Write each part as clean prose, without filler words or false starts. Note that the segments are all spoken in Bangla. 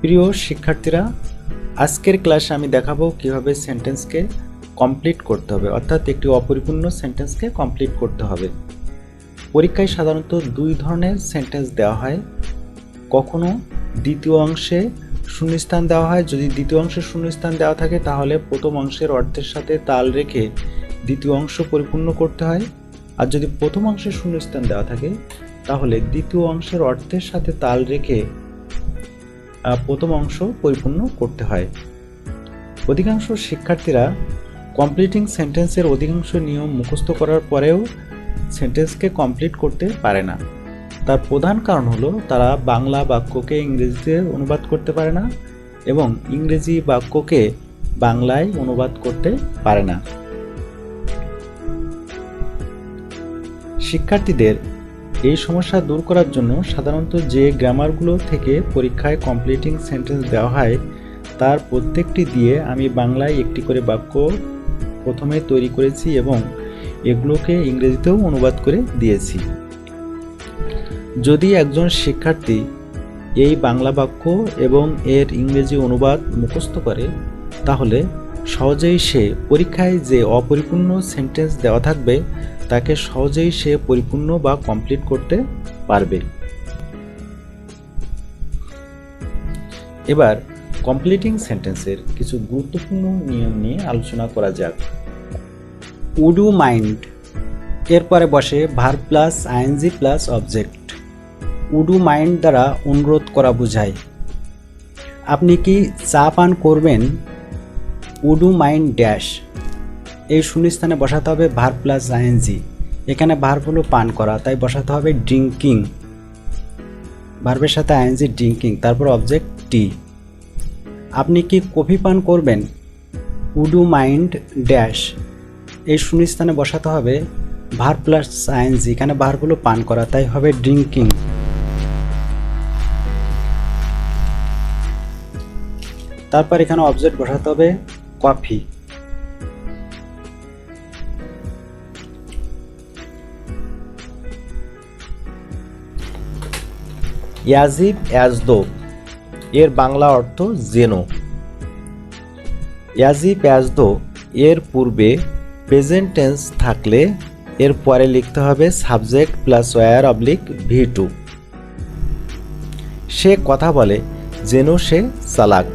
প্রিয় শিক্ষার্থীরা, আজকের ক্লাসে আমি দেখাবো কিভাবে সেন্টেন্সকে কমপ্লিট করতে হবে, অর্থাৎ একটি অপরিপূর্ণ সেন্টেন্সকে কমপ্লিট করতে হবে। পরীক্ষায় সাধারণত দুই ধরনের সেন্টেন্স দেওয়া হয়। কখনো দ্বিতীয় অংশে শূন্যস্থান দেওয়া হয়। যদি দ্বিতীয় অংশে শূন্যস্থান দেওয়া থাকে তাহলে প্রথম অংশের অর্থের সাথে তাল রেখে দ্বিতীয় অংশ পরিপূর্ণ করতে হয়। আর যদি প্রথম অংশে শূন্যস্থান দেওয়া থাকে তাহলে দ্বিতীয় অংশের অর্থের সাথে তাল রেখে প্রথম অংশ পরিপূর্ণ করতে হয়। অধিকাংশ শিক্ষার্থীরা কমপ্লিটিং সেন্টেন্সের অধিকাংশ নিয়ম মুখস্থ করার পরেও সেন্টেন্সকে কমপ্লিট করতে পারে না। তার প্রধান কারণ হলো তারা বাংলা বাক্যকে ইংরেজিতে অনুবাদ করতে পারে না এবং ইংরেজি বাক্যকে বাংলায় অনুবাদ করতে পারে না। শিক্ষার্থীদের এই সমস্যা দূর করার জন্য সাধারণত যে গ্রামারগুলো থেকে পরীক্ষায় কমপ্লিটিং সেন্টেন্স দেওয়া হয় তার প্রত্যেকটি দিয়ে আমি বাংলায় একটি করে বাক্য প্রথমে তৈরি করেছি এবং এগুলোকে ইংরেজিতেও অনুবাদ করে দিয়েছি। যদি একজন শিক্ষার্থী এই বাংলা বাক্য এবং এর ইংরেজি অনুবাদ মুখস্থ করে তাহলে সহজেই সে পরীক্ষায় যে অপরিপূর্ণ সেন্টেন্স দেওয়া থাকবে তাকে সহজেই সে পরিপূর্ণ বা কমপ্লিট করতে পারবে। এবার কমপ্লিটিং সেন্টেন্সের কিছু গুরুত্বপূর্ণ নিয়ম নিয়ে আলোচনা করা যাক। উড ইউ মাইন্ড এরপরে বসে verb plus ING plus object. Would you mind দ্বারা অনুরোধ করা বোঝায়। আপনি কি চা পান করবেন? Would you mind dash. এই শূন্যস্থানে বসাতে হবে ভার্ব প্লাস আইএনজি। এখানে ভার্ব হলো পান করা, তাই বসাতে হবে ড্রিঙ্কিং। ভার্বের সাথে আইএনজি ড্রিঙ্কিং, তারপর অবজেক্ট টি। আপনি কি কফি পান করবেন? Would you mind dash. এই শূন্যস্থানে বসাতে হবে ভার্ব প্লাস আইএনজি। এখানে ভার্ব হলো পান করা, তাই হবে ড্রিঙ্কিং। তারপর এখানে অবজেক্ট বসাতে হবে কফি। অ্যাজিভ অ্যাজ দো এর বাংলা অর্থ যেন। অ্যাজিভ অ্যাজ দো এর পূর্বে প্রেজেন্ট টেন্স থাকলে এর পরে লিখতে হবে subject plus were oblique V2। সে কথা বলে যেন সে চালাক।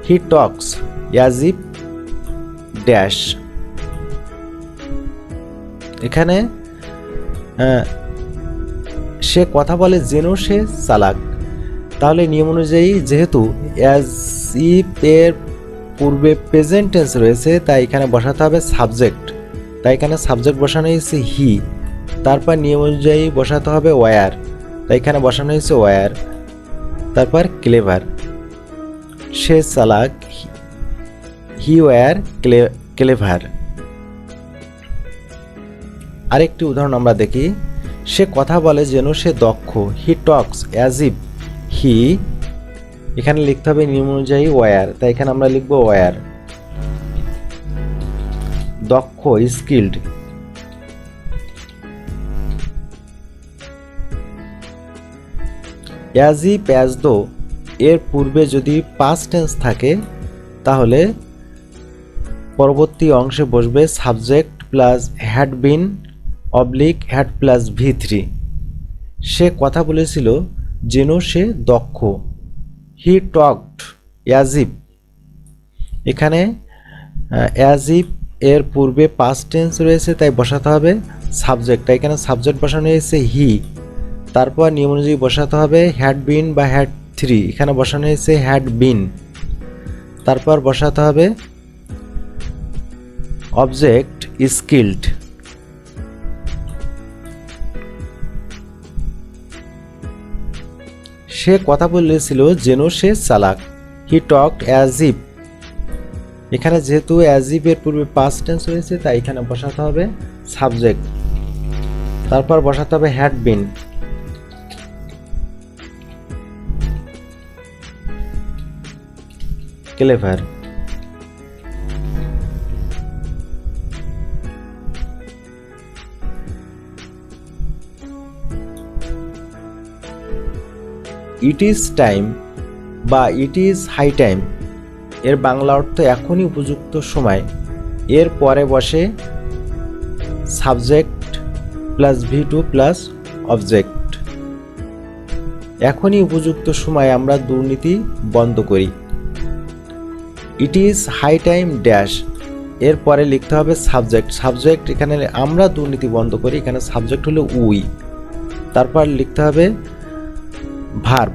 He talks as if dash. এখানে সে কথা বলে যেন সে চালাক, তাহলে নিয়ম অনুযায়ী যেহেতু অ্যাজ ইফ এর পূর্বে প্রেজেন্ট টেন্স রয়েছে তাই এখানে বসাতে হবে সাবজেক্ট, তাই এখানে সাবজেক্ট বসানো হয়েছে হি। তারপর নিয়ম অনুযায়ী বসাতে হবে ওয়্যার, তাই এখানে বসানো হয়েছে ওয়্যার। তারপর ক্লেভার, সে চালাক। হি ওয়্যার ক্লেভার। আরেকটি উদাহরণ আমরা দেখি। সে কথা বলে যেন সে দক্ষ। হি টক্স অ্যাজ ইফ হি। এখানে লিখতে হবে নিয়ম অনুযায়ী ওয়্যার, তাই এখানে আমরা লিখব ওয়্যার। দক্ষ skilled. As if as though এর পূর্বে যদি পাস্ট টেন্স থাকে তাহলে পরবর্তী অংশে বসবে subject plus had been oblique had plus V3। সে কথা বলেছিল যেন সে দক্ষ। হি টকড অ্যাজ ইফ। এখানে অ্যাজ ইফ এর পূর্বে পাস্ট টেন্স রয়েছে তাই বসাতে হবে সাবজেক্ট, তাই এখানে সাবজেক্ট বসানো হয়েছে হি। তারপর নিয়ম অনুযায়ী বসাতে হবে হ্যাড বিন বা হ্যাড 3। এখানে বসানো হয়েছে হ্যাড বিন। তারপর বসাতে হবে অবজেক্ট স্কিল্ড। সে কথা বলেছিল যেন সে চালাক। হি টকড অ্যাজ ইফ। এখানে যেহেতু অ্যাজ ইফ এর পূর্বে পাস্ট টেন্স রয়েছে তাই এখানে বসাতে হবে সাবজেক্ট। তারপর বসাতে হবে had been. Clever. It is time বা ইট ইজ হাই টাইম এর বাংলা অর্থ এখনই উপযুক্ত সময়। এর পরে বসে subject plus V2 plus object. এখনই উপযুক্ত সময় আমরা দুর্নীতি বন্ধ করি। It is high time dash এর পরে লিখতে হবে সাবজেক্ট। সাবজেক্ট এখানে আমরা দুর্নীতি বন্ধ করি, এখানে সাবজেক্ট হলো উই। তারপর লিখতে হবে ভার্ব,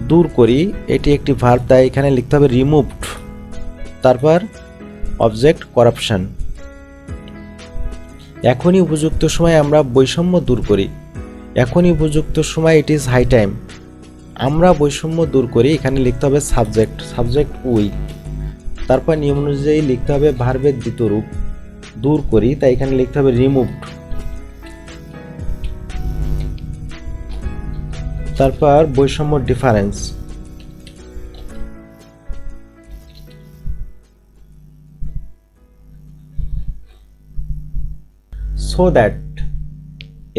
দূর করি, এটি একটি ভার্ব, তাই এখানে লিখতে হবে রিমুভড। তারপর অবজেক্ট করাপশন। এখনই উপযুক্ত সময় আমরা বৈষম্য দূর করি। এখনই উপযুক্ত সময় ইট ইজ হাই টাইম আমরা বৈষম্য দূর করি, এখানে লিখতে হবে সাবজেক্ট, সাবজেক্ট উই। তারপর নিয়ম অনুযায়ী লিখতে হবে ভার্বের দ্বিতীয় রূপ, দূর করি, তাই এখানে লিখতে হবে রিমুভড। তারপর বৈষম্য ডিফারেন্স। সো দ্যাট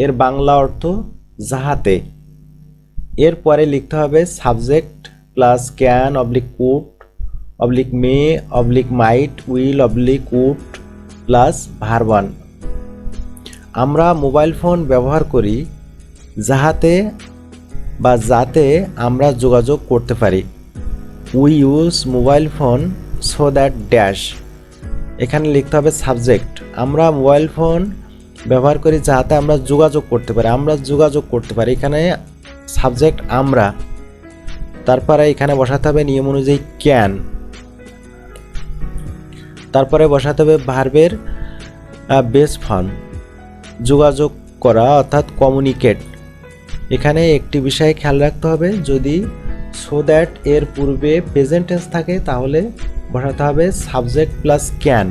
এর বাংলা অর্থ যাহাতে। এর পরে লিখতে হবে subject plus can oblique could oblique may oblique might will oblique would plus verb one. আমরা মোবাইল ফোন ব্যবহার করি যাহাতে বা যাতে আমরা যোগাযোগ করতে পারি। We use mobile phone so that dash এখানে লিখতে হবে সাবজেক্ট। আমরা মোবাইল ফোন ব্যবহার করি যাতে আমরা যোগাযোগ করতে পারি, আমরা যোগাযোগ করতে পারি, এখানে সাবজেক্ট আমরা। তারপরে এখানে বসাতে হবে নিয়ম অনুযায়ী ক্যান। তারপরে বসাতে হবে ভার্বের বেস ফর্ম, যোগাযোগ করা অর্থাৎ কমিউনিকেট। এখানে একটি বিষয় খেয়াল রাখতে হবে, যদি সো দ্যাট এর পূর্বে প্রেজেন্ট টেন্স থাকে তাহলে বসাতে হবে subject plus can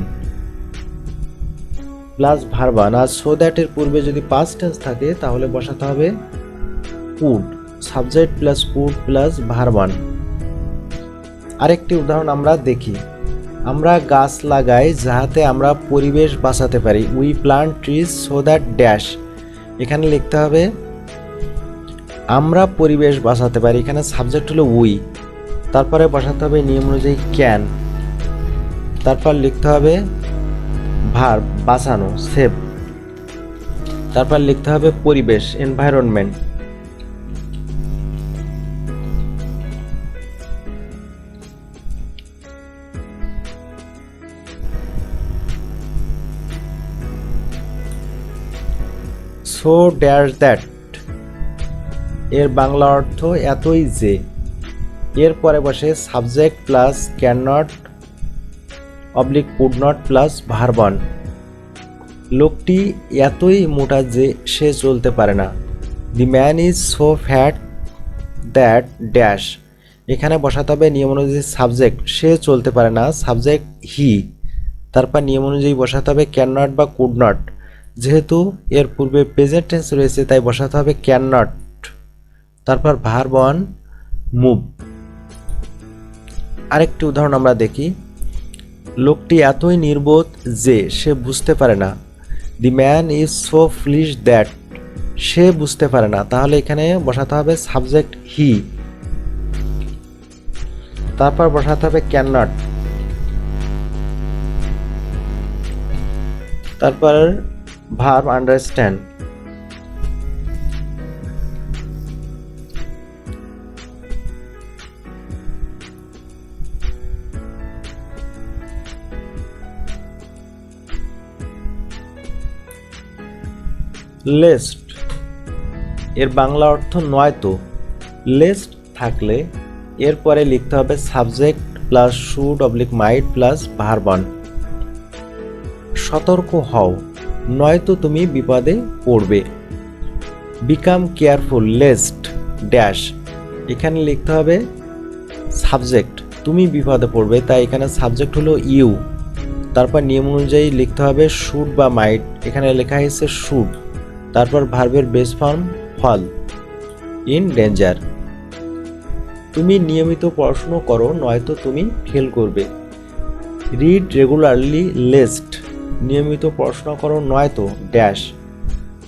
plus verb one, আর সো দ্যাট এর পূর্বে যদি পাস্ট টেন্স থাকে তাহলে বসাতে হবে could, subject plus could plus verb one. আরেকটি উদাহরণ আমরা দেখি। আমরা গাছ লাগাই যাহাতে আমরা পরিবেশ বাঁচাতে পারি। We plant trees so that dash এখানে লিখতে হবে আমরা পরিবেশ বাঁচাতে পারি, এখানে সাবজেক্ট হলো উই। তারপরে বসাতে হবে নিয়ম অনুযায়ী ক্যান। তারপর লিখতে হবে ভার্ব বাঁচানো সেভ। তারপর লিখতে হবে পরিবেশ এনভায়রনমেন্ট। সো ড্যাশ দ্যাট এর বাংলা অর্থ এতই যে। এর পরে বসে subject plus can not oblique could not plus verb one. লোকটি এতই মোটা যে সে চলতে পারে না। The man is so fat that dash এখানে বসাতে হবে নিয়ম অনুযায়ী সাবজেক্ট, সে চলতে পারে না, সাবজেক্ট হি। তারপর নিয়ম অনুযায়ী বসাতে হবে ক্যান নট বা কুড নট, যেহেতু এর পূর্বে প্রেজেন্ট টেন্স রয়েছে তাই বসাতে হবে ক্যান নট। তারপর ভার্ব ওয়ান মুভ। আরেকটি উদাহরণ আমরা দেখি। লোকটি এতই নির্বোধ যে সে বুঝতে পারে না। The man is so foolish that সে বুঝতে পারে না, তাহলে এখানে বসাতে হবে সাবজেক্ট হি। তারপর বসাতে হবে ক্যান নট। তারপর ভার্ব আন্ডারস্ট্যান্ড। লেস্ট এর বাংলা অর্থ নয়তো। লেস্ট থাকলে এরপরে লিখতে হবে subject plus should oblique mite plus verb one. সতর্ক হও নয়তো তুমি বিপদে পড়বে। বিকাম কেয়ারফুল লেস্ট ড্যাশ এখানে লিখতে হবে সাবজেক্ট, তুমি বিপদে পড়বে, তাই এখানে সাবজেক্ট হলো ইউ। তারপর নিয়ম অনুযায়ী লিখতে হবে শুড বা মাইট, এখানে লেখা হয়েছে শুড। তারপর ভার্বের base form fall in danger. তুমি নিয়মিত পড়াশুনো করো নয়তো তুমি ফেল করবে। রিড রেগুলারলি লেস্ট নিয়মিত পড়াশোনা করো নয়তো ড্যাশ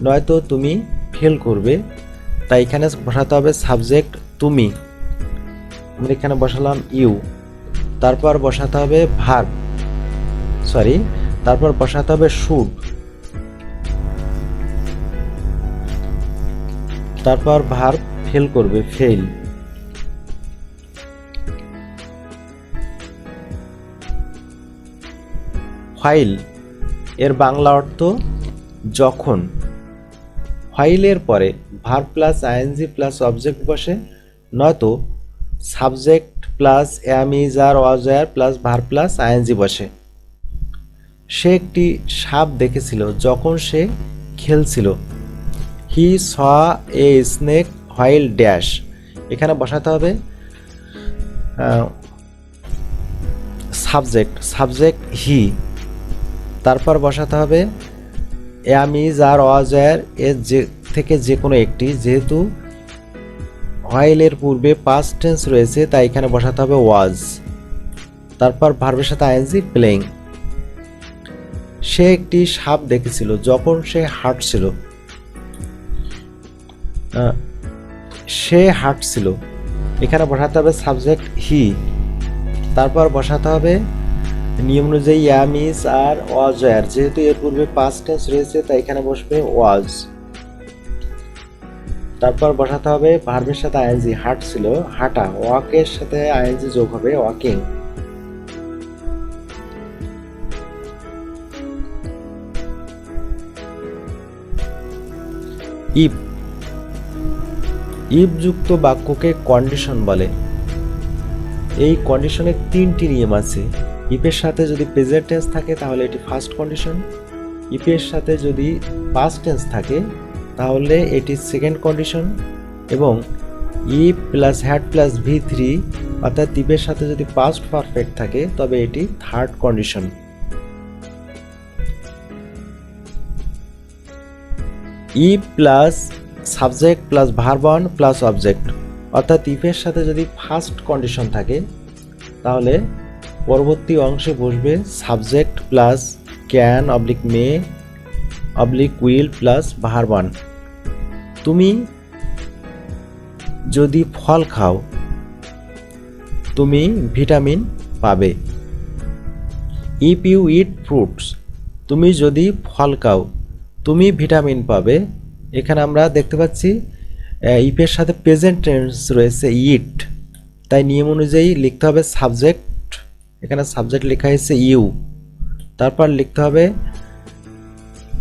নয়তো তুমি ফেল করবে, তাই এখানে বসাতে হবে সাবজেক্ট তুমি। আমরা এখানে বসালাম ইউ, তারপর বসাতে হবে ভার্ব, তারপর বসাতে হবে শুড, তারপর ভার্ব ফেল করবে ফেল, হোয়াইল এর বাংলা অর্থ যখন। হোয়াইলের পরে verb plus ING plus object বসে, নয়তো subject plus am is are was were plus verb plus ING বসে। সে একটি সাপ দেখেছিল যখন সে খেলছিল। He saw a snake while dash, এখানে বসাতে হবে সাবজেক্ট হি, তারপর বসাতে হবে অ্যাম ইজ আর ওয়াজ ওয়্যার এর থেকে যে কোনো একটি, যেহেতু হোয়াইলের পূর্বে পাস্ট টেন্স রয়েছে তাই এখানে বসাতে হবে ওয়াজ, তারপর ভার্বের সাথে আইএনজি প্লেইং। সে একটি সাপ দেখেছিল যখন সে হাঁটছিল, এখানে বসাতে হবে সাবজেক্ট হি, তারপর বসাতে হবে নিয়ম অনুযায়ী অ্যাম ইজ আর ওয়াজ ওয়্যার, যেহেতু এর পূর্বে পাস্ট টেন্স রয়েছে তাই এখানে বসবে ওয়াজ, তারপর বসাতে হবে ভার্বের সাথে আইএনজি হাঁটছিল হাঁটা, ওয়াকের সাথে আইএনজি যোগ হবে ওয়াকিং। ইফ যুক্ত বাক্যকে কন্ডিশন বলে। এই কন্ডিশনের তিনটি নিয়ম আছে। ইফের সাথে যদি প্রেজেন্ট টেন্স থাকে তাহলে এটি ফার্স্ট কন্ডিশন, ইফের সাথে যদি পাস্ট টেন্স থাকে তাহলে এটি সেকেন্ড কন্ডিশন, এবং if plus had plus V3 অর্থাৎ ইফের সাথে যদি পাস্ট পারফেক্ট থাকে তবে এটি third condition. If plus subject plus verb on plus object অর্থাৎ ইফের সাথে যদি ফার্স্ট কন্ডিশন থাকে তাহলে পরবর্তী অংশে বসবে subject plus can oblique may oblique will plus verb one. তুমি যদি ফল খাও তুমি ভিটামিন পাবে। ইফ ইউ ইট ফ্রুটস, তুমি যদি ফল খাও তুমি ভিটামিন পাবে। এখানে আমরা দেখতে পাচ্ছি ইফের সাথে প্রেজেন্ট টেন্স রয়েছে ইট, তাই নিয়ম অনুযায়ী লিখতে হবে সাবজেক্ট, এখানে সাবজেক্ট লেখা হয়েছে ইউ, তারপর লিখতে হবে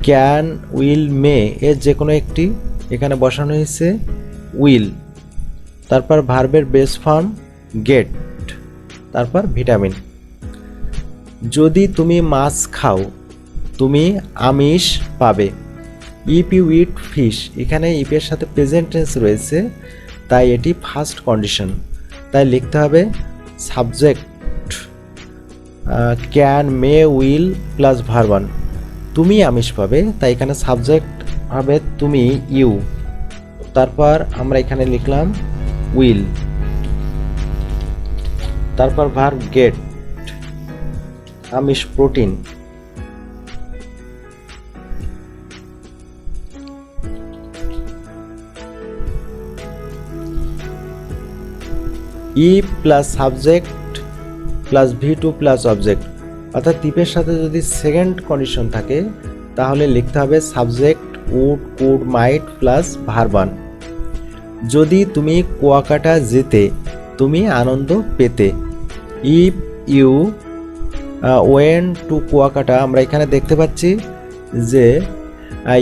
ক্যান উইল মে এর যে কোনো একটি, এখানে বসানো হয়েছে উইল, তারপর ভার্বের বেস ফর্ম গেট, তারপর ভিটামিন। যদি তুমি মাছ খাও তুমি আমিষ পাবে। ইফ ইউ ইট ফিশ, এখানে ইফের সাথে প্রেজেন্ট টেন্স রয়েছে তাই এটি ফার্স্ট কন্ডিশন, তাই লিখতে হবে subject can May will plus verb one. তুমি আমিষ পাবে তাই এখানে সাবজেক্ট হবে তুমি ইউ, তারপর আমরা এখানে লিখলাম উইল, তারপর ভার্ব গেট আমিষ protein. If plus subject plus V2 plus object অর্থাৎ ইফের সাথে যদি সেকেন্ড কন্ডিশন থাকে তাহলে লিখতে হবে subject would could might plus verb one. যদি তুমি কুয়াকাটা যেতে তুমি আনন্দ পেতে। If you went to Kuakata, আমরা এখানে দেখতে পাচ্ছি যে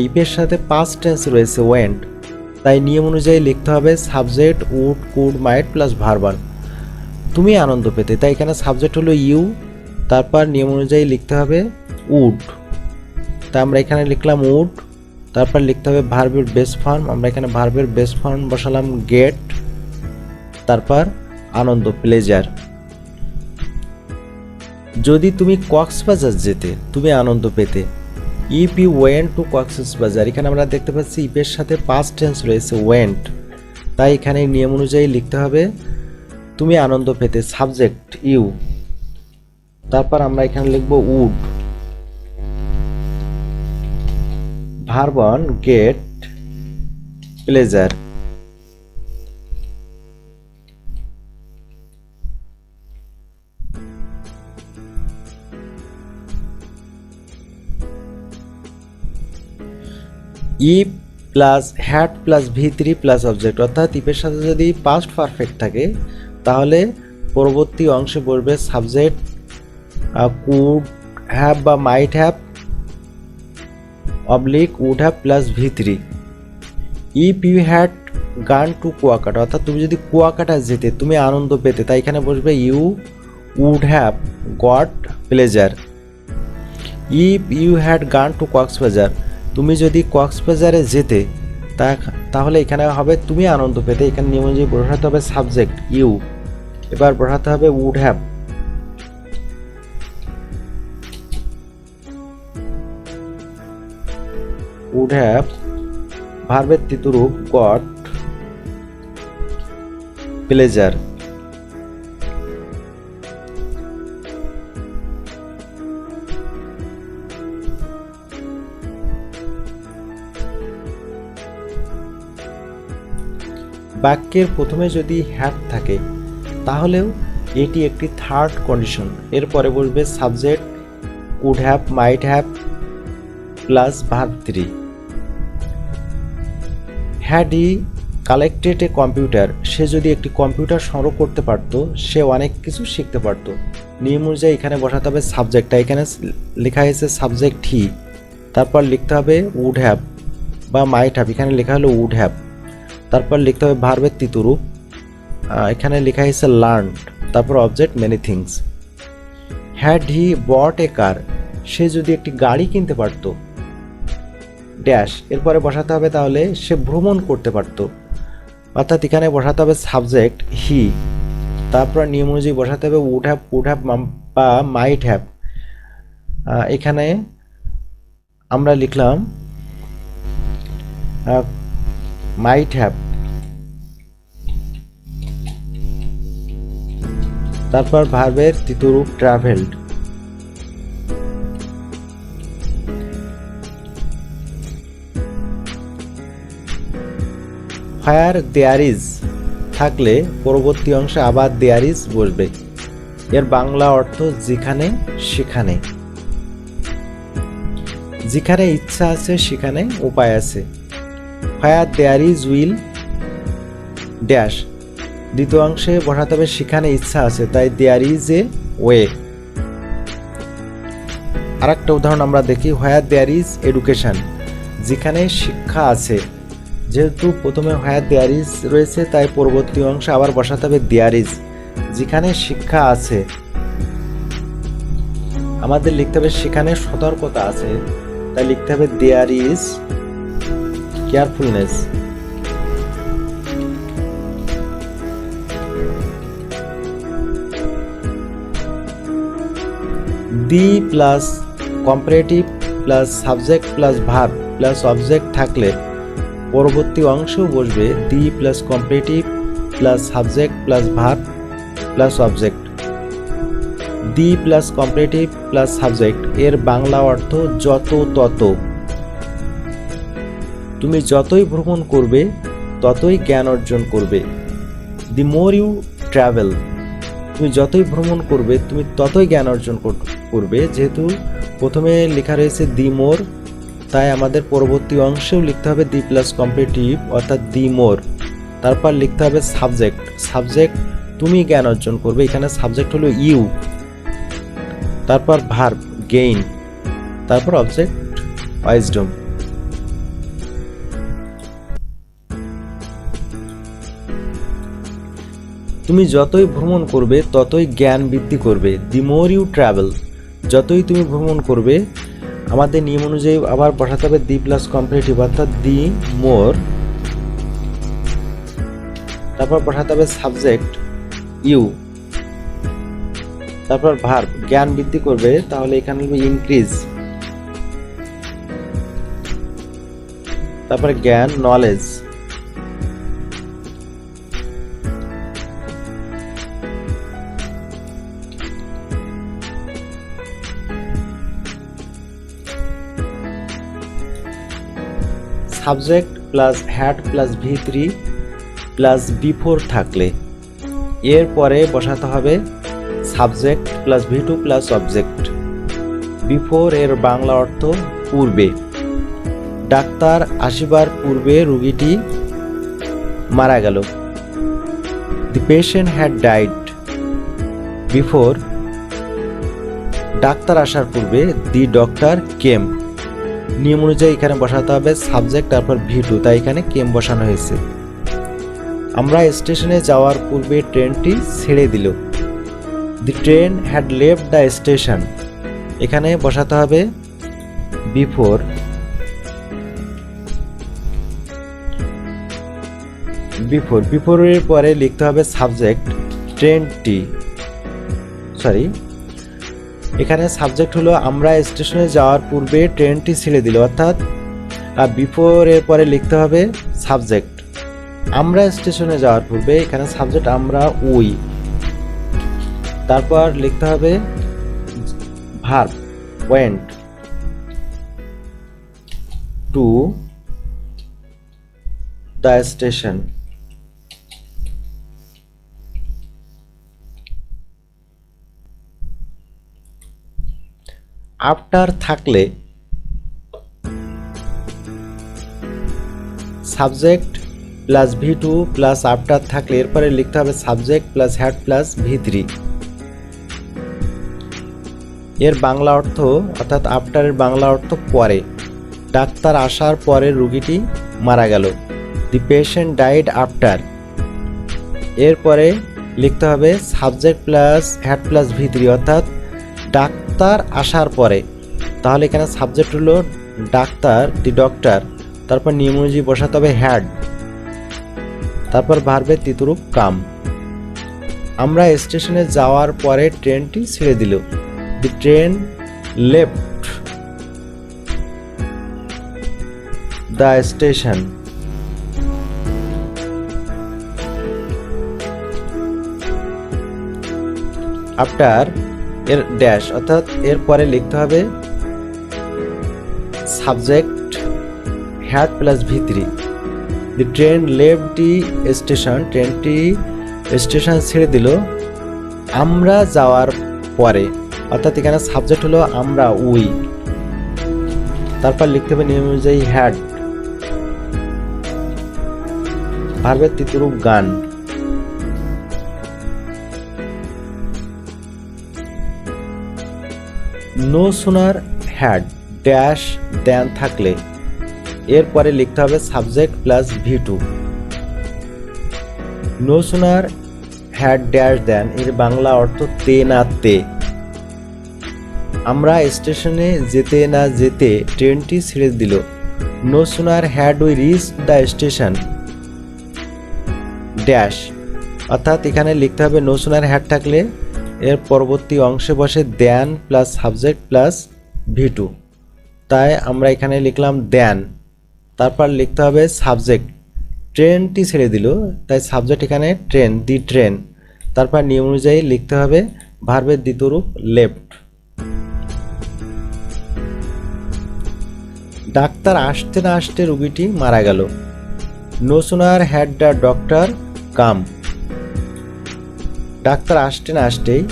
ইফের সাথে পাস্ট টেন্স রয়েছে ওয়েন্ট, তাই নিয়ম অনুযায়ী লিখতে হবে subject would could might plus verb one. তুমি আনন্দ পেতে, তাই এখানে সাবজেক্ট হলো ইউ, তারপর নিয়ম অনুযায়ী লিখতে হবে উড, তা আমরা এখানে লিখলাম উড, তারপর লিখতে হবে ভার্বের বেস ফর্ম, আমরা এখানে ভার্বের বেস ফর্ম বসালাম গেট, তারপর আনন্দ প্লেজার। যদি তুমি কক্সবাজার যেতে তুমি আনন্দ পেতে। If you went to Cox's Bazar, এখানে আমরা দেখতে পাচ্ছি ইফের সাথে পাস্ট টেন্স রয়েছে ওয়েন্ট, তাই এখানে নিয়ম অনুযায়ী লিখতে হবে তুমি আনন্দ পেতে সাবজেক্ট ইউ, তারপর আমরা এখানে লিখব would, verb one get pleasure. If plus had plus V3 plus object, অর্থাৎ ইফের সাথে যদি পাস্ট পারফেক্ট থাকে তাহলে পরবর্তী অংশে বলবে সাবজেক্ট কুড হ্যাভ বা might have oblique would have plus V3। If you had gone to Kuakata, অর্থাৎ তুমি যদি কুয়াকাটা যেতে তুমি আনন্দ পেতে, তাই এখানে বসবে you would have got pleasure. If you had gone to Cox's Bazar, তুমি যদি কক্সবাজারে যেতে তাহলে এখানে হবে তুমি আনন্দ পেতে, এখানে নিয়ম অনুযায়ী বসাতে হবে সাবজেক্ট ইউ, এবার বসাতে হবে উড হ্যাভ। উড হ্যাভ ভার্বের তৃতীয় রূপ গট প্লেজার। বাক্যের প্রথমে যদি হ্যাভ থাকে তাহলেও এটি একটি থার্ড কন্ডিশন। এরপরে বলবে subject could have might have plus verb 3। Had I collected a computer, সে যদি একটি কম্পিউটার সংগ্রহ করতে পারতো সে অনেক কিছু শিখতে পারতো। নিয়ম অনুযায়ী এখানে বসাতে হবে সাবজেক্টটা, এখানে লেখা হয়েছে সাবজেক্ট হি, তারপর লিখতে হবে উড হ্যাভ বা মাইট হ্যাভ, এখানে লেখা হলো উড হ্যাভ, তারপর লিখতে হবে ভার্বের তৃতীয় রূপ, এখানে লেখা হয়েছে লার্নড, তারপর object many things. Had he bought a car, সে যদি একটি গাড়ি কিনতে পারতো ড্যাশ, এরপরে বসাতে হবে তাহলে সে ভ্রমণ করতে পারতো, অর্থাৎ এখানে বসাতে হবে সাবজেক্ট হি, তারপর নিয়ম অনুযায়ী বসাতে হবে উড হ্যাভ বা মাইট হ্যাভ। এখানে আমরা লিখলাম মাইট হ্যাভ, তারপর ভার্বের তৃতীয় রূপ ট্রাভেলড। ফায়ার দেয়ার ইজ থাকলে পরবর্তী অংশে আবার দেয়ার ইজ বসবে, এর বাংলা অর্থ যেখানে সেখানে। যেখানে ইচ্ছা আছে সেখানে উপায় আছে। Where there is will dash, দ্বিতীয় অংশে বসাতে হবে সেখানে ইচ্ছা আছে, তাই দেয়ার ইজ এ ওয়ে। আর একটা উদাহরণ আমরা দেখি, হোয়ার দেয়ার ইজ এডুকেশন, যেখানে শিক্ষা আছে। যেহেতু প্রথমে হোয়ার দেয়ার ইজ রয়েছে তাই পরবর্তী অংশে আবার বসাতে হবে দেয়ার ইজ, যেখানে শিক্ষা আছে। আমাদের লিখতে হবে সেখানে সতর্কতা আছে, তাই লিখতে হবে there is carefulness. The plus comparative plus subject plus verb plus object থাকলে পরবর্তী অংশেও বসবে the plus comparative plus subject plus verb plus object. The plus comparative plus subject এর বাংলা অর্থ যত তত। তুমি যতই ভ্রমণ করবে ততই জ্ঞান অর্জন করবে। দি মোর ইউ ট্রাভেল, তুমি যতই ভ্রমণ করবে তুমি ততই জ্ঞান অর্জন করবে। যেহেতু প্রথমে লেখা রয়েছে দি মোর, তাই আমাদের পরবর্তী অংশেও লিখতে হবে দি প্লাস কম্পারেটিভ অর্থাৎ দি মোর, তারপর লিখতে হবে সাবজেক্ট, সাবজেক্ট তুমি জ্ঞান অর্জন করবে, এখানে সাবজেক্ট হলো ইউ, তারপর ভার্ব গেইন, তারপর অবজেক্ট ওয়াইজডম। তুমি যতই ভ্রমণ করবে ততই জ্ঞান বৃদ্ধি করবে। দি মোর ইউ ট্রাভেল, যতই তুমি ভ্রমণ করবে। আমাদের নিয়ম অনুযায়ী আবার বসাতে হবে দি প্লাস কম্পারেটিভ অর্থাৎ দি মোর, তারপর বসাতে হবে সাবজেক্ট ইউ, তারপর ভার্ব জ্ঞান বৃদ্ধি করবে, তাহলে এখানে হবে ইনক্রিজ, তারপর জ্ঞান knowledge. Subject plus had plus V3 plus before থাকলে এর পরে বসাতে হবে subject plus V2 plus object. Before এর বাংলা অর্থ পূর্বে। ডাক্তার আসিবার পূর্বে রোগীটি মারা গেল। দি patient had died before, doctor আসার পূর্বে দি ডক্টর কেম। নিয়ম অনুযায়ী এখানে বসাতে হবে সাবজেক্ট তারপর ভি2, তাই এখানে কেম বসানো হয়েছে। আমরা স্টেশনে যাওয়ার পূর্বে ট্রেনটি ছেড়ে দিল। The train had left the station, এখানে বসাতে হবে বিফোর। বিফোরের পরে লিখতে হবে সাবজেক্ট ট্রেনটি, এখানে সাবজেক্ট হলো আমরা স্টেশনে যাওয়ার পূর্বে ট্রেনটি ছেড়ে দিল, অর্থাৎ বিফোরের পরে লিখতে হবে সাবজেক্ট আমরা স্টেশনে যাওয়ার পূর্বে, এখানে সাবজেক্ট আমরা উই, তারপর লিখতে হবে verb went to the station. After থাকলে subject plus V two plus after থাকলে এরপরে লিখতে হবে সাবজেক্ট প্লাস হ্যাড প্লাস ভি3। এর বাংলা অর্থ অর্থাৎ আফটারের বাংলা অর্থ পরে। ডাক্তার আসার পরে রোগীটি মারা গেল। দি পেশেন্ট ডাইড আফটার, এরপরে লিখতে হবে সাবজেক্ট প্লাস হ্যাড প্লাস ভি3, অর্থাৎ ডাক্তার আসার পরে। তাহলে এখানে সাবজেক্ট হলো ডাক্তার দি ডক্টর, তারপর নিয়ম অনুযায়ী বসাতে হবে হ্যাড, তারপর ভার্বের তৃতীয় কাম। আমরা স্টেশনে যাওয়ার পরে ট্রেনটি ছেড়ে দিল। The train left the station. After এর ড্যাশ, অর্থাৎ এর পরে লিখতে হবে সাবজেক্ট হ্যাড প্লাস ভি3। The train left the station, ট্রেনটি স্টেশন ছেড়ে দিল আমরা যাওয়ার পরে, অর্থাৎ এখানে সাবজেক্ট হলো আমরা উই, তারপর লিখতে হবে নিয়ম অনুযায়ী হ্যাড, ভার্বের তৃতীয় রূপ গান। No sooner had dash than থাকলে এরপরে লিখতে হবে subject plus V two. No sooner had dash than এর বাংলা অর্থ তে না তে। আমরা স্টেশনে যেতে না যেতে ট্রেনটি ছেড়ে দিল। No sooner had we reach the station dash, অর্থাৎ এখানে লিখতে হবে নো সুনার হ্যাড থাকলে এর পরবর্তী অংশে বসে দেন প্লাস সাবজেক্ট প্লাস ভি2, তাই আমরা এখানে লিখলাম দেন। তারপর লিখতে হবে সাবজেক্ট ট্রেনটি ছেড়ে দিল, তাই সাবজেক্ট এখানে ট্রেন দি ট্রেন, তারপর নিয়ম অনুযায়ী লিখতে হবে ভার্বের দ্বিতীয় রূপ লেফট। ডাক্তার আসতে না আসতে রোগীটি মারা গেল। No sooner had the doctor come, ডাক্তার আসতে না আসতেই,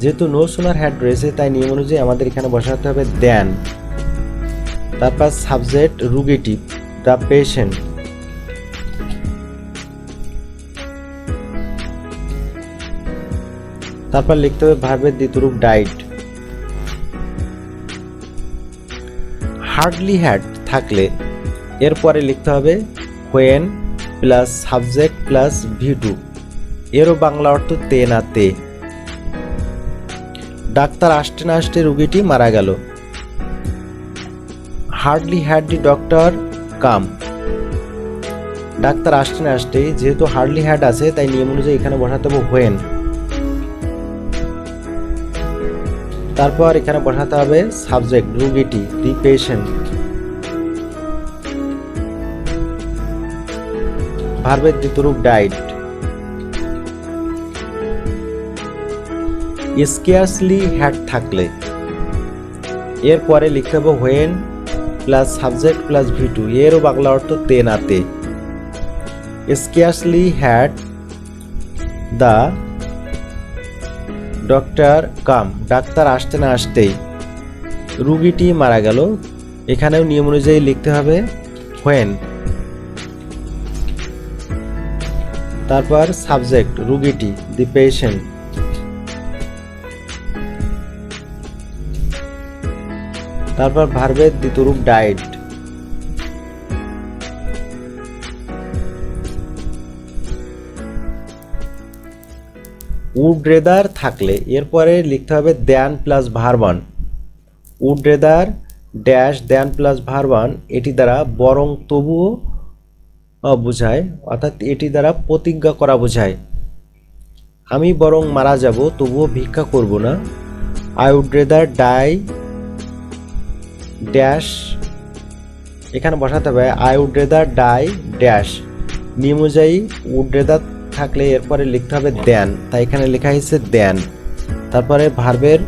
যেহেতু নো সুনার হ্যাড রয়েছে তাই নিয়ম অনুযায়ী আমাদের এখানে বসাতে হবে দেন, তারপর সাবজেক্ট রোগীটি দ্য পেশেন্ট, তারপর লিখতে হবে ভার্বের দ্বিতীয় রূপ ডাইড। হার্ডলি হ্যাড থাকলে এরপরে লিখতে হবে হোয়েন প্লাস সাবজেক্ট প্লাস ভি2, এরও বাংলা অর্থ তে না তে। ডাক্তার আসতে না আসতে রোগীটি মারা গেল। Hardly had the doctor come, ডাক্তার আসতে না আসতেই, যেহেতু হার্ডলি হ্যাড আছে তাই নিয়ম অনুযায়ী এখানে বসাতে হবে হোয়েন, তারপর এখানে বসাতে হবে সাবজেক্ট রোগীটি দি পেশেন্ট, ভার্বের দ্বিতীয় রূপ ডাইড। স্কেয়ার্সলি হ্যাড থাকলে এরপরে লিখতে হবে হোয়েন প্লাস সাবজেক্ট প্লাস ভি2, এরও বাংলা অর্থ তে না তে। Scarcely had the doctor come, ডাক্তার আসতে না আসতেই রোগীটি মারা গেল। এখানেও নিয়ম অনুযায়ী লিখতে হবে হোয়েন। তারপর সাবজেক্ট রুগীটি, দি পেশেন্ট। তারপর ভার্বের দ্বিতীয় রূপ ডাইড। উড রেদার থাকলে এরপরে লিখতে হবে than plus verb one. Would rather dash than plus verb one, এটি দ্বারা বরং তবুও বোঝায়, অর্থাৎ এটি দ্বারা প্রতিজ্ঞা করা বোঝায়। আমি বরং মারা যাব, তবুও ভিক্ষা করব না। I would rather die dash, এখানে বসাতে হবে I would rather die dash. নিয়ম অনুযায়ী উড রেদার থাকলে এরপরে লিখতে হবে দেন, তাই এখানে লেখা হয়েছে দেন। তারপরে ভার্বের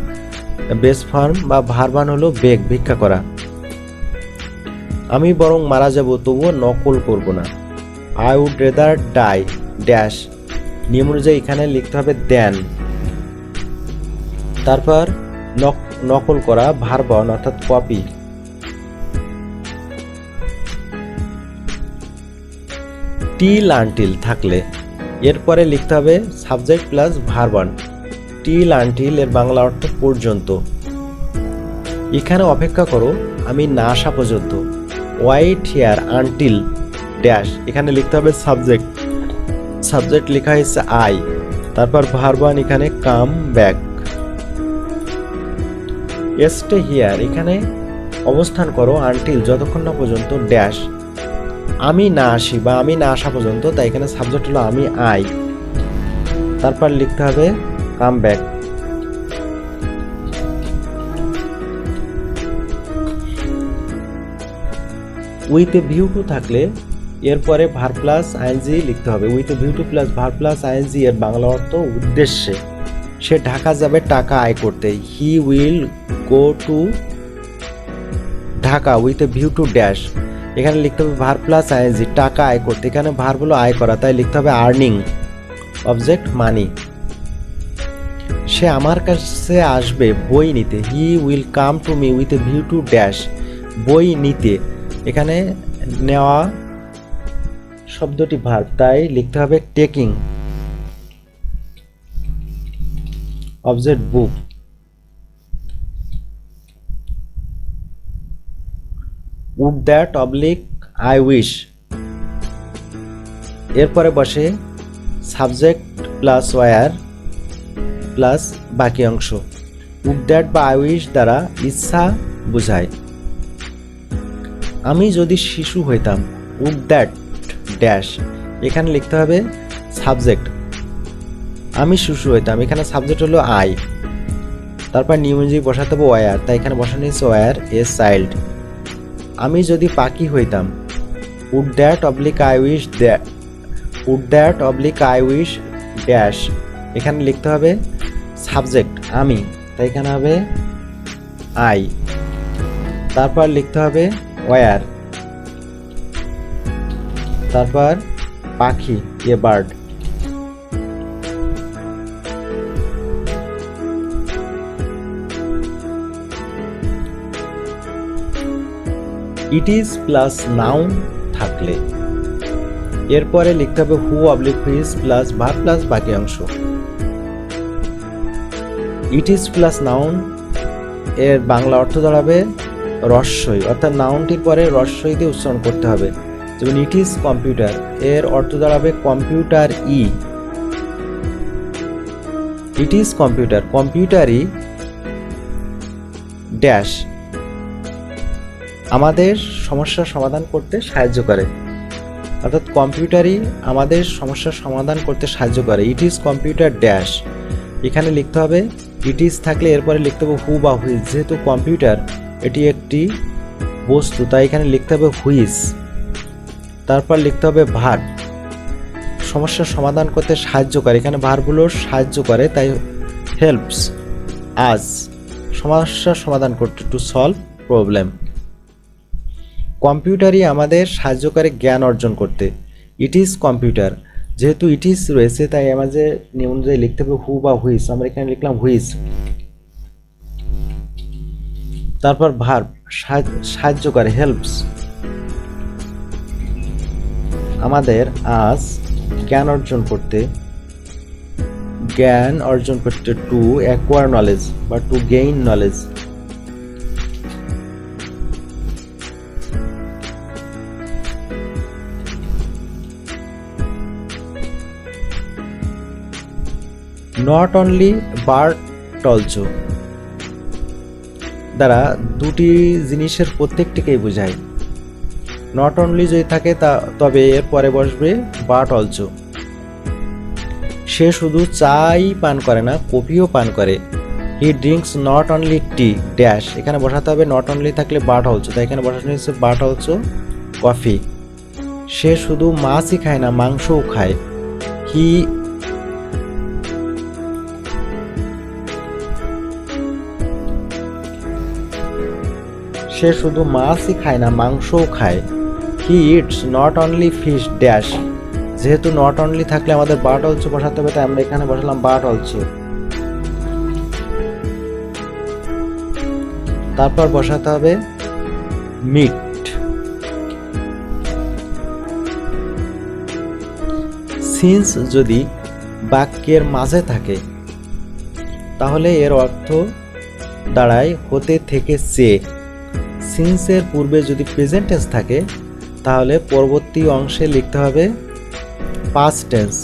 বেস ফর্ম বা ভার্বান হলো বেগ, ভিক্ষা করা। আমি বরং মারা যাব, তবুও নকল করব না। I would rather die dash, নিয়ম অনুযায়ী এখানে লিখতে হবে দেন। তারপর নকল করা ভার্বন অর্থাৎ কপি। টিল আনটিল থাকলে এরপরে লিখতে হবে সাবজেক্ট প্লাস ভার্বান। টিল আনটিল এর বাংলা অর্থ পর্যন্ত। এখানে অপেক্ষা করো আমি না আসা পর্যন্ত। ওয়াইট হিয়ার আনটিল ড্যাশ, এখানে লিখতে হবে সাবজেক্ট। সাবজেক্ট লেখা হয়েছে আই। তারপর ভার্বান এখানে কাম ব্যাক। স্টে হিয়ার, এখানে অবস্থান করো আনটিল যতক্ষণ না পর্যন্ত ড্যাশ, আমি না আসি বা আমি না আসা পর্যন্ত, তাই এখানে সাবজেক্ট হলো আমি আই। তারপর লিখতে হবে come back. With a view to থাকলে এরপরে ভার্ব প্লাস আইএনজি লিখতে হবে। With a view to plus verb plus ING এর বাংলা অর্থ উদ্দেশ্যে। সে ঢাকা যাবে টাকা আয় করতে। He will go to Dhaka with a view to dash, এখানে লিখতে হবে ভার্ব প্লাস আইএনজি টাকা আয় করতে। এখানে ভার্ব হলো আয় করা, তাই লিখতে হবে আর্নিং, অবজেক্ট মানি। সে আমার কাছে আসবে বই নিতে। He will come to me with a view to dash, বই নিতে। এখানে নেওয়া শব্দটি ভার্ব, তাই লিখতে হবে taking, object book. Would that oblique I wish, এরপরে বসে সাবজেক্ট প্লাস ওয়ার প্লাস বাকি অংশ। উড দ্যাট বা আই উইশ দ্বারা ইচ্ছা বোঝায়। আমি যদি শিশু হইতাম। উড দ্যাট ড্যাশ, এখানে লিখতে হবে সাবজেক্ট আমি শিশু হইতাম, এখানে সাবজেক্ট হলো আই। তারপর নিয়ম অনুযায়ী বসাতে হবে ওয়ার, তাই এখানে বসানো হয়েছে ওয়ার এ চাইল্ড। আমি যদি পাখি হইতাম। Would that oblique I wish that, would that oblique I wish dash, এখানে লিখতে হবে সাবজেক্ট আমি, তাই এখানে হবে আই। তারপর লিখতে হবে ওয়ার, তারপর পাখি a bird. It is plus noun থাকলে এরপরে লিখতে হবে who oblique whose plus verb plus বাকি অংশ। ইট ইজ প্লাস নাউন এর বাংলা অর্থ দাঁড়াবে রস্বই, অর্থাৎ নাউনটির পরে রস্বই দিয়ে উচ্চারণ করতে হবে। যেমন ইট ইজ কম্পিউটার এর অর্থ দাঁড়াবে কম্পিউটার ই। ইট ইজ কম্পিউটার, কম্পিউটারই ড্যাশ আমাদের সমস্যার সমাধান করতে সাহায্য করে, অর্থাৎ কম্পিউটারই আমাদের সমস্যার সমাধান করতে সাহায্য করে। ইট ইজ কম্পিউটার ড্যাশ, এখানে লিখতে হবে ইট ইজ থাকলে এরপরে লিখতে হবে হু বা হুইজ। যেহেতু কম্পিউটার এটি একটি বস্তু, তাই এখানে লিখতে হবে হুইজ। তারপর লিখতে হবে ভার্ব সমস্যার সমাধান করতে সাহায্য করে, এখানে ভার্বগুলো সাহায্য করে, তাই হেল্পস আজ সমস্যার সমাধান করতে, টু সলভ প্রবলেম। কম্পিউটারই আমাদের সাহায্য করে জ্ঞান অর্জন করতে। ইট ইজ কম্পিউটার, যেহেতু ইট ইজ রয়েছে তাই আমাদের নিয়ম অনুযায়ী লিখতে হবে হু বা হুইজ, আমরা এখানে লিখলাম হুইজ। তারপর ভার্ব সাহায্য করে হেল্পস। আমাদের আজ জ্ঞান অর্জন করতে টু অ্যাকোয়ার নলেজ বা to gain knowledge. Not only but also দ্বারা দুটি জিনিসের প্রত্যেকটিকেই বোঝায়। নট অনলি যদি থাকে তবে এর পরে বসবে বাট অলসো। সে শুধু চাই পান করে না, কফিও পান করে। He drinks not only T dash, এখানে বসাতে হবে নট অনলি থাকলে বাট অলসো, তাই এখানে বসানো হচ্ছে বাট অলসো কফি। সে শুধু মাছই খায় না, মাংসও খায়। সে শুধু মাছই খায় না, মাংসও খায়। He eats not only fish dash, যেহেতু নট অনলি থাকলে আমাদের বাট অলসো বসাতে হবে, তাই আমরা এখানে বসালাম বাট অলসো। তারপর বসাতে হবে মিট। সিন্স যদি বাক্যের মাঝে থাকে তাহলে এর অর্থ দাঁড়ায় হতে থেকে চেয়ে। সিন্সের পূর্বে যদি প্রেজেন্ট টেন্স থাকে তাহলে পরবর্তী অংশে লিখতে হবে past tense,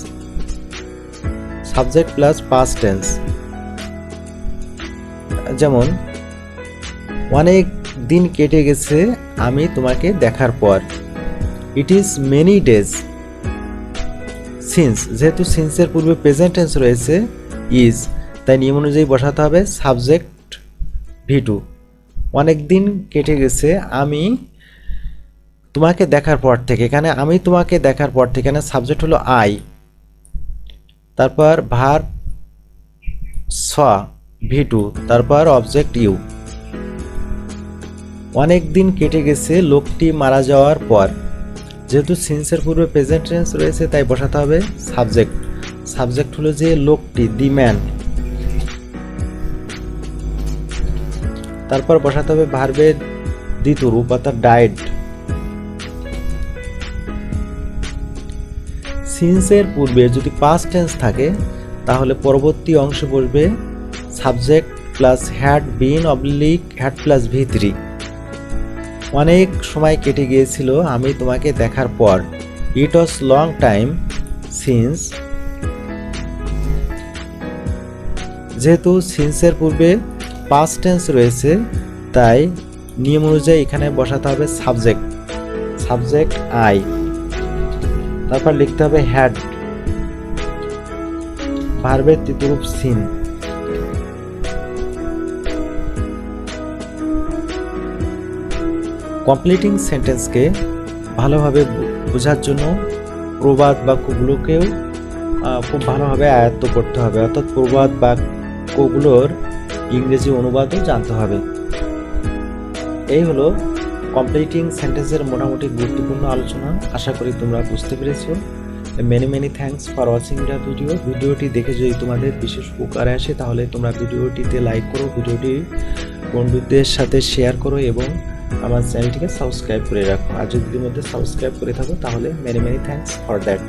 subject plus past tense. যেমন অনেক দিন কেটে গেছে আমি তোমাকে দেখার পর। It is many days. Since, যেহেতু সিন্সের পূর্বে প্রেজেন্ট টেন্স রয়েছে ইজ, তাই নিয়ম অনুযায়ী বসাতে হবে সাবজেক্ট V2। অনেক দিন কেটে গেছে আমি তোমাকে দেখার পর থেকে, এখানে আমি তোমাকে দেখার পর থেকে, এখানে সাবজেক্ট হলো আই। তারপর ভার্ব স V2, তারপর অবজেক্ট ইউ। অনেক দিন কেটে গেছে লোকটি মারা যাওয়ার পর। যেহেতু সিন্সের পূর্বে প্রেজেন্ট টেন্স রয়েছে তাই বসাতে হবে সাবজেক্ট। সাবজেক্ট হলো যে লোকটি, দি ম্যান। তারপর বসাতে হবে ভার্বের দ্বিতীয় রূপ অর্থাৎ ডাইড। সিন্সের পূর্বে যদি পাস্ট টেন্স থাকে তাহলে পরবর্তী অংশে বসবে subject plus had been oblique had plus V3। অনেক সময় কেটে গিয়েছিল আমি তোমাকে দেখার পর। ইট ওয়াজ লং টাইম সিন্স। যেহেতু সিন্সের পূর্বে পাস্ট টেন্স রয়েছে তাই নিয়ম অনুযায়ী এখানে বসাতে হবে সাবজেক্ট, সাবজেক্ট আই। তারপর লিখতে হবে হ্যাড, ভার্বের তৃতীয় রূপ সিন। কমপ্লিটিং সেন্টেন্সকে ভালোভাবে বোঝার জন্য প্রবাদ বাক্যগুলোকেও খুব ভালোভাবে আয়ত্ত করতে হবে, অর্থাৎ প্রবাদ বাক্যগুলোর ইংরেজি অনুবাদও জানতে হবে। এই হলো কমপ্লিটিং সেন্টেন্সের মোটামুটি গুরুত্বপূর্ণ আলোচনা। আশা করি তোমরা বুঝতে পেরেছো। Many thanks for watching the video. ভিডিওটি দেখে যদি তোমাদের বিশেষ উপকারে আসে তাহলে তোমরা ভিডিওটিতে লাইক করো, ভিডিওটি বন্ধুদের সাথে শেয়ার করো এবং আমার চ্যানেলটিকে সাবস্ক্রাইব করে রাখো। আর যদি ইতিমধ্যে সাবস্ক্রাইব করে থাকো তাহলে মেনি থ্যাঙ্কস ফর দ্যাট।